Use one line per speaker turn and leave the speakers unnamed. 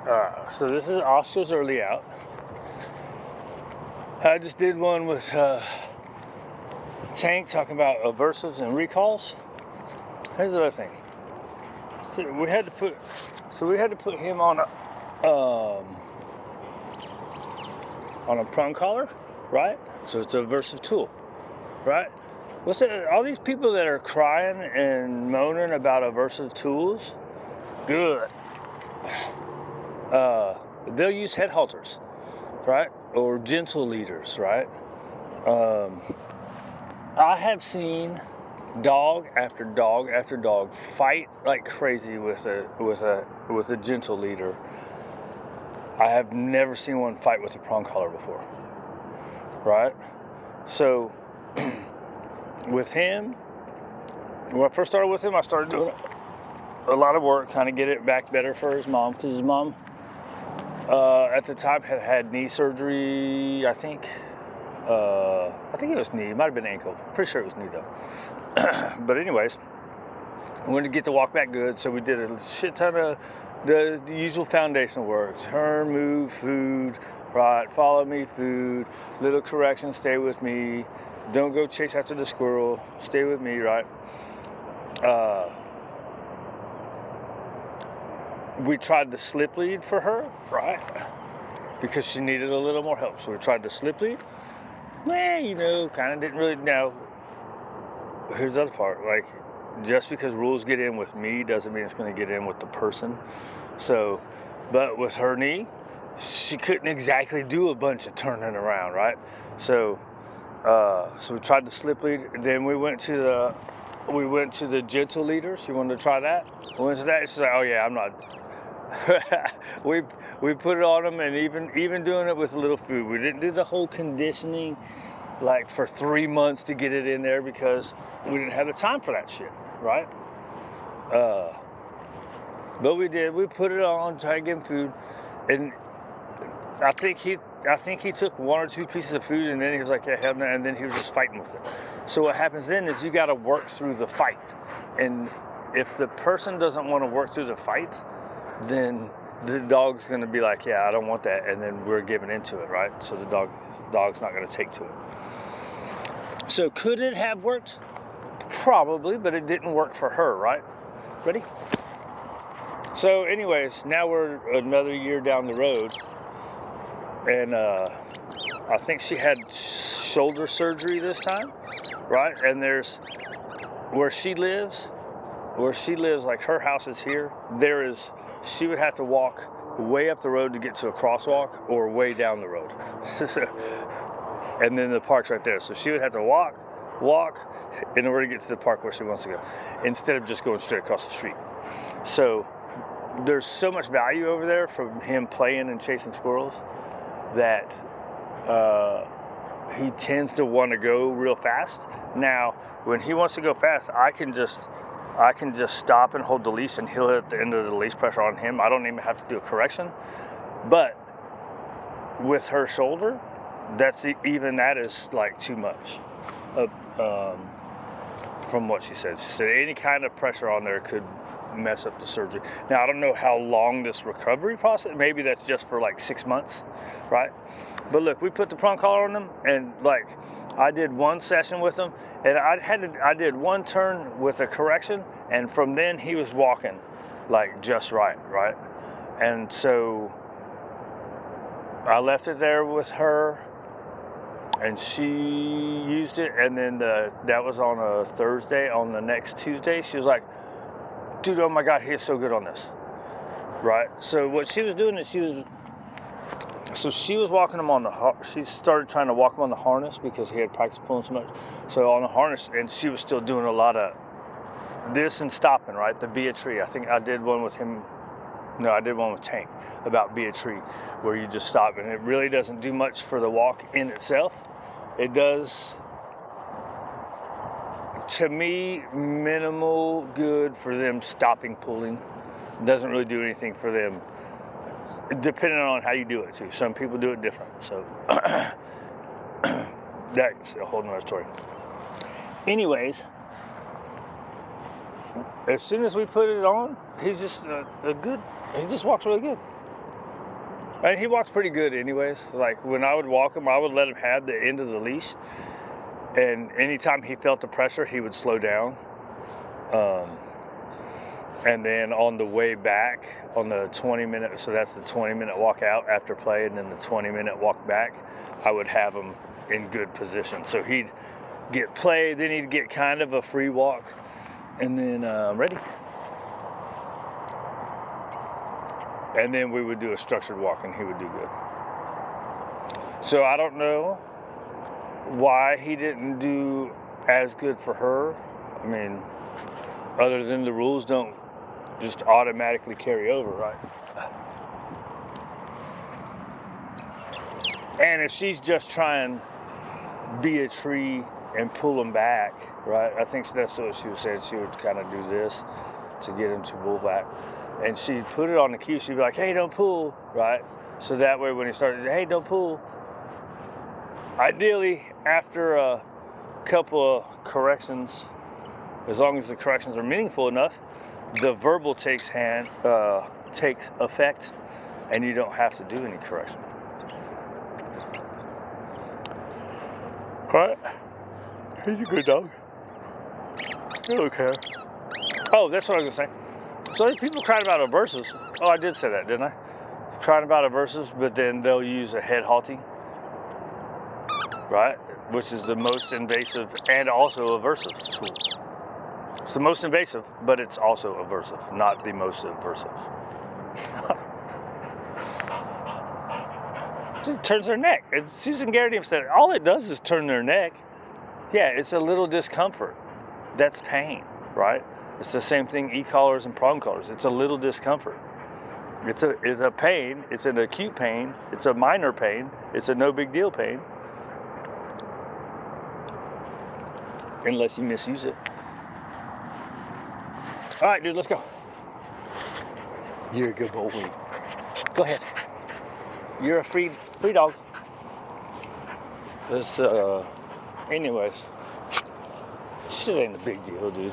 So this is Oscar's early out. I just did one with Tank talking about aversives and recalls. Here's the other thing. So we had to put him on a prong collar, right? So it's an aversive tool, right? What's it? All these people that are crying and moaning about aversive tools, good. They'll use head halters, right? Or gentle leaders, right? I have seen dog after dog after dog fight like crazy with a gentle leader. I have never seen one fight with a prong collar before, right? So with him, when I first started with him, I started doing a lot of work, kind of get it back better for his mom, because his mom at the time had knee surgery. I think it was knee. It might have been ankle. Pretty sure it was knee though. But anyways, we wanted to get the walk back good, so we did a shit ton of the usual foundational work: turn, move, food, right? Follow me, food. Little correction: stay with me. Don't go chase after the squirrel. Stay with me, right? We tried the slip lead for her, right? Because she needed a little more help. So we tried the slip lead. Well, kind of didn't really know. Here's the other part. Like, just because rules get in with me doesn't mean it's going to get in with the person. So, but with her knee, she couldn't exactly do a bunch of turning around, right? So we tried the slip lead. Then we went to the gentle leader. She wanted to try that. We went to that. She's like, oh yeah, I'm not. we put it on them, and even doing it with a little food. We didn't do the whole conditioning like for 3 months to get it in there, because we didn't have the time for that shit, right? But we did. We put it on, tried to give him food, and I think he took 1 or 2 pieces of food, and then he was like, yeah, hell no, and then he was just fighting with it. So what happens then is you got to work through the fight, and if the person doesn't want to work through the fight, then the dog's going to be like, yeah, I don't want that, and then we're giving into it, right? So the dog's not going to take to it. So could it have worked? Probably, but it didn't work for her, right? Ready? So anyways, now we're another year down the road, and I think she had shoulder surgery this time, right? And there's where she lives, like her house is here, she would have to walk way up the road to get to a crosswalk, or way down the road. And then the park's right there. So she would have to walk in order to get to the park where she wants to go, instead of just going straight across the street. So there's so much value over there from him playing and chasing squirrels that he tends to want to go real fast. Now, when he wants to go fast, I can just stop and hold the leash, and he'll hit the end of the leash pressure on him. I don't even have to do a correction. But with her shoulder, that is like too much. From what she said. She said any kind of pressure on there could mess up the surgery. Now, I don't know how long this recovery process, maybe that's just for like 6 months, right? But look, we put the prong collar on them, and like I did 1 session with him, and I did 1 turn with a correction, and from then he was walking like just right? And so I left it there with her, and she used it, and then that was on a Thursday. On the next Tuesday, she was like, dude, oh my God, he is so good on this, right? So what she was doing is she was walking him she started trying to walk him on the harness, because he had practiced pulling so much. So on the harness, and she was still doing a lot of this and stopping, right? The be a tree. I think I did one with him. No, I did one with Tank about be a tree, where you just stop, and it really doesn't do much for the walk in itself. It does, to me, minimal good for them stopping pulling. It doesn't really do anything for them, depending on how you do it too. Some people do it different, so that's a whole nother story. Anyways, as soon as we put it on, he's just he just walks really good. And he walks pretty good anyways. Like when I would walk him, I would let him have the end of the leash. And anytime he felt the pressure, he would slow down. And then on the way back, on the 20-minute, so that's the 20-minute walk out after play, and then the 20-minute walk back, I would have him in good position. So he'd get play, then he'd get kind of a free walk, and then ready. And then we would do a structured walk, and he would do good. So I don't know why he didn't do as good for her. I mean, other than the rules don't just automatically carry over, right? And if she's just trying to be a tree and pull him back, right? I think that's what she was saying. She would kind of do this to get him to pull back. And she'd put it on the cue. She'd be like, hey, don't pull, right? So that way when he started, hey, don't pull. Ideally, after a couple of corrections, as long as the corrections are meaningful enough, the verbal takes effect, and you don't have to do any correction. All right, he's a good dog. I don't care. Oh, that's what I was gonna say. So there's people crying about aversives. Oh, I did say that, didn't I? Crying about aversives, but then they'll use a head halting, right? Which is the most invasive and also aversive tool. It's the most invasive, but it's also aversive, not the most aversive. It turns their neck. And Susan Garrity said all it does is turn their neck. Yeah, it's a little discomfort. That's pain, right? It's the same thing e-collars and prong collars. It's a little discomfort. It's a pain. It's an acute pain. It's a minor pain. It's a no big deal pain. Unless you misuse it. All right, dude, let's go. You're a good boy. Go ahead. You're a free dog. Anyways, shit ain't a big deal, dude.